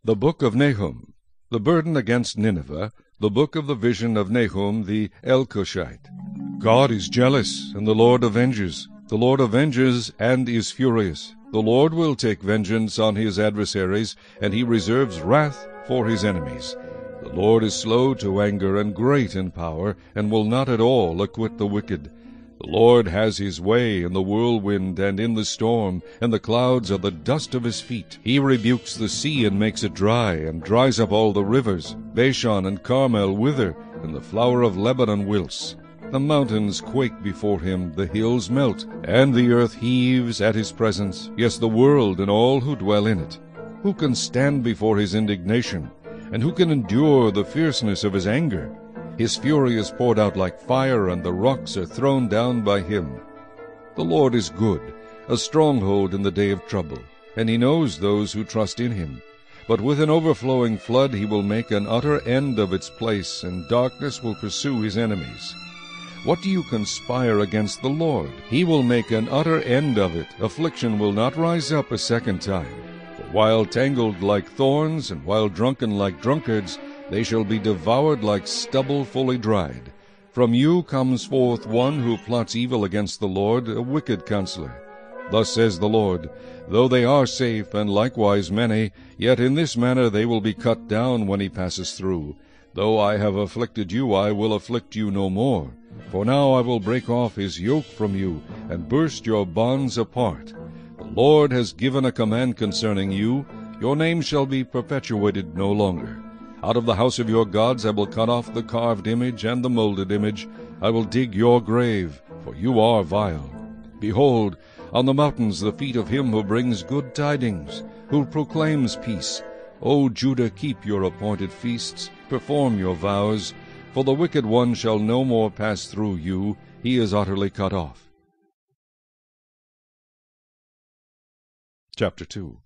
The Book of Nahum. The burden against Nineveh. The book of the vision of Nahum the Elkoshite. God is jealous, and the Lord avenges. The Lord avenges and is furious. The Lord will take vengeance on his adversaries, and he reserves wrath for his enemies. The Lord is slow to anger and great in power, and will not at all acquit the wicked. The Lord has his way in the whirlwind and in the storm, and the clouds are the dust of his feet. He rebukes the sea and makes it dry, and dries up all the rivers. Bashan and Carmel wither, and the flower of Lebanon wilts. The mountains quake before him, the hills melt, and the earth heaves at his presence, yes, the world and all who dwell in it. Who can stand before his indignation? And who can endure the fierceness of his anger? His fury is poured out like fire, and the rocks are thrown down by him. The Lord is good, a stronghold in the day of trouble, and he knows those who trust in him. But with an overflowing flood he will make an utter end of its place, and darkness will pursue his enemies. What do you conspire against the Lord? He will make an utter end of it. Affliction will not rise up a second time. For while tangled like thorns, and while drunken like drunkards, they shall be devoured like stubble fully dried. From you comes forth one who plots evil against the Lord, a wicked counselor. Thus says the Lord, though they are safe, and likewise many, yet in this manner they will be cut down when he passes through. Though I have afflicted you, I will afflict you no more. For now I will break off his yoke from you, and burst your bonds apart. The Lord has given a command concerning you. Your name shall be perpetuated no longer. Out of the house of your gods I will cut off the carved image and the molded image. I will dig your grave, for you are vile. Behold, on the mountains the feet of him who brings good tidings, who proclaims peace. O Judah, keep your appointed feasts, perform your vows, for the wicked one shall no more pass through you. He is utterly cut off. Chapter 2.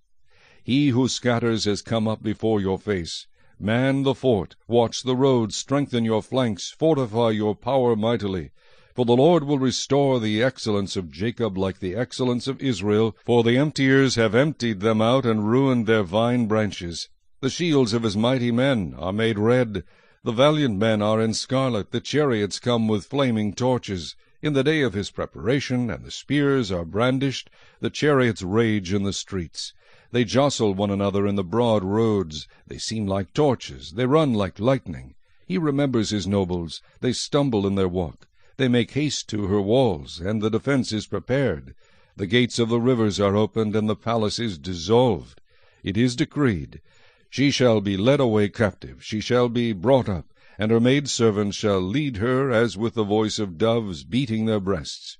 He who scatters has come up before your face. Man the fort, watch the road, strengthen your flanks, fortify your power mightily. For the Lord will restore the excellence of Jacob like the excellence of Israel, for the emptiers have emptied them out and ruined their vine branches. The shields of his mighty men are made red. The valiant men are in scarlet, the chariots come with flaming torches. In the day of his preparation, and the spears are brandished, the chariots rage in the streets. They jostle one another in the broad roads. They seem like torches, they run like lightning. He remembers his nobles, they stumble in their walk. They make haste to her walls, and the defense is prepared. The gates of the rivers are opened, and the palace is dissolved. It is decreed, she shall be led away captive, she shall be brought up, and her maidservants shall lead her as with the voice of doves beating their breasts.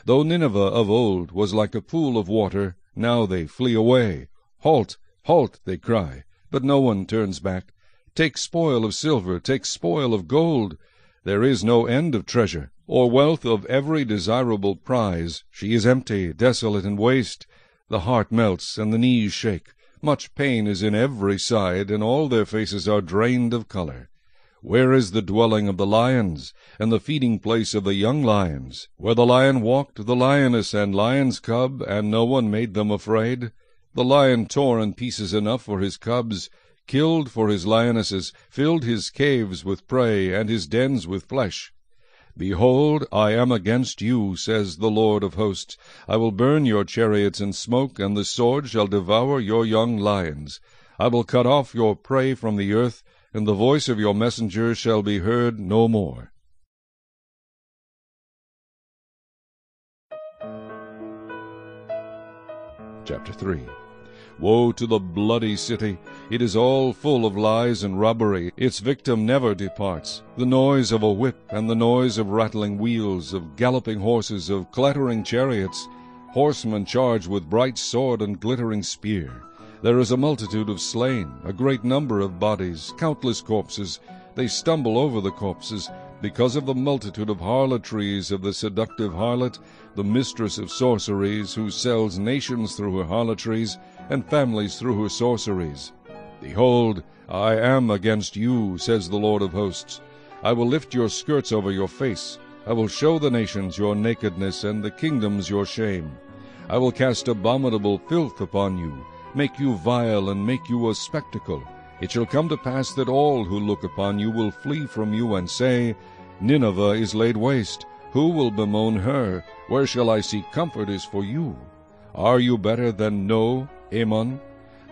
Though Nineveh of old was like a pool of water, now they flee away. Halt, halt, they cry, but no one turns back. Take spoil of silver, take spoil of gold. There is no end of treasure, or wealth of every desirable prize. She is empty, desolate, and waste. The heart melts, and the knees shake. Much pain is in every side, and all their faces are drained of color. Where is the dwelling of the lions, and the feeding place of the young lions? Where the lion walked, the lioness and lion's cub, and no one made them afraid? The lion tore in pieces enough for his cubs, killed for his lionesses, filled his caves with prey, and his dens with flesh. Behold, I am against you, says the Lord of hosts. I will burn your chariots in smoke, and the sword shall devour your young lions. I will cut off your prey from the earth, and the voice of your messengers shall be heard no more. Chapter 3. Woe to the bloody city! It is all full of lies and robbery. Its victim never departs. The noise of a whip, and the noise of rattling wheels, of galloping horses, of clattering chariots. Horsemen charge with bright sword and glittering spear. There is a multitude of slain, a great number of bodies, countless corpses. They stumble over the corpses, because of the multitude of harlotries of the seductive harlot, the mistress of sorceries, who sells nations through her harlotries, and families through her sorceries. Behold, I am against you, says the Lord of hosts. I will lift your skirts over your face. I will show the nations your nakedness, and the kingdoms your shame. I will cast abominable filth upon you. make you vile, and make you a spectacle. It shall come to pass that all who look upon you will flee from you, and say, Nineveh is laid waste. Who will bemoan her? Where shall I seek comfort is for you? Are you better than No, Ammon,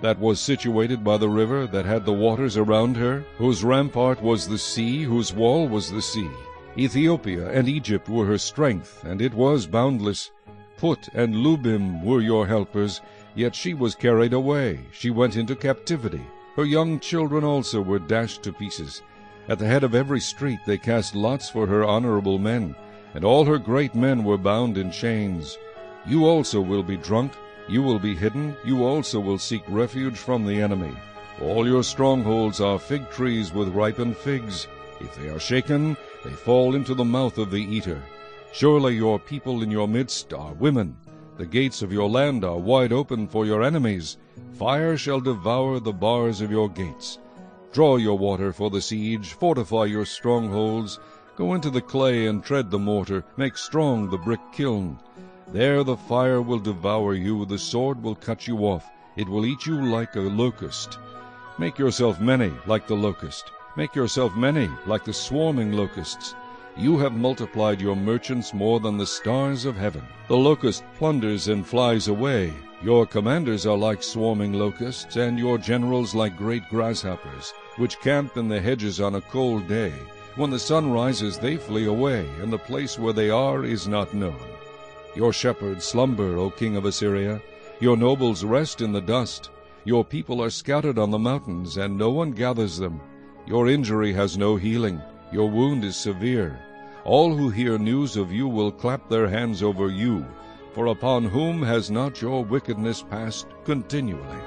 that was situated by the river, that had the waters around her, whose rampart was the sea, whose wall was the sea? Ethiopia and Egypt were her strength, and it was boundless. Put and Lubim were your helpers, yet she was carried away. She went into captivity. Her young children also were dashed to pieces. At the head of every street they cast lots for her honorable men, and all her great men were bound in chains. You also will be drunk, you will be hidden, you also will seek refuge from the enemy. All your strongholds are fig trees with ripened figs. If they are shaken, they fall into the mouth of the eater. Surely your people in your midst are women. The gates of your land are wide open for your enemies. Fire shall devour the bars of your gates. Draw your water for the siege, fortify your strongholds. Go into the clay and tread the mortar, make strong the brick kiln. There the fire will devour you, the sword will cut you off, it will eat you like a locust. Make yourself many like the locust. Make yourself many like the swarming locusts. You have multiplied your merchants more than the stars of heaven. The locust plunders and flies away. Your commanders are like swarming locusts, and your generals like great grasshoppers, which camp in the hedges on a cold day. When the sun rises, they flee away, and the place where they are is not known. Your shepherds slumber, O king of Assyria. Your nobles rest in the dust. Your people are scattered on the mountains, and no one gathers them. Your injury has no healing. Your wound is severe. All who hear news of you will clap their hands over you, for upon whom has not your wickedness passed continually?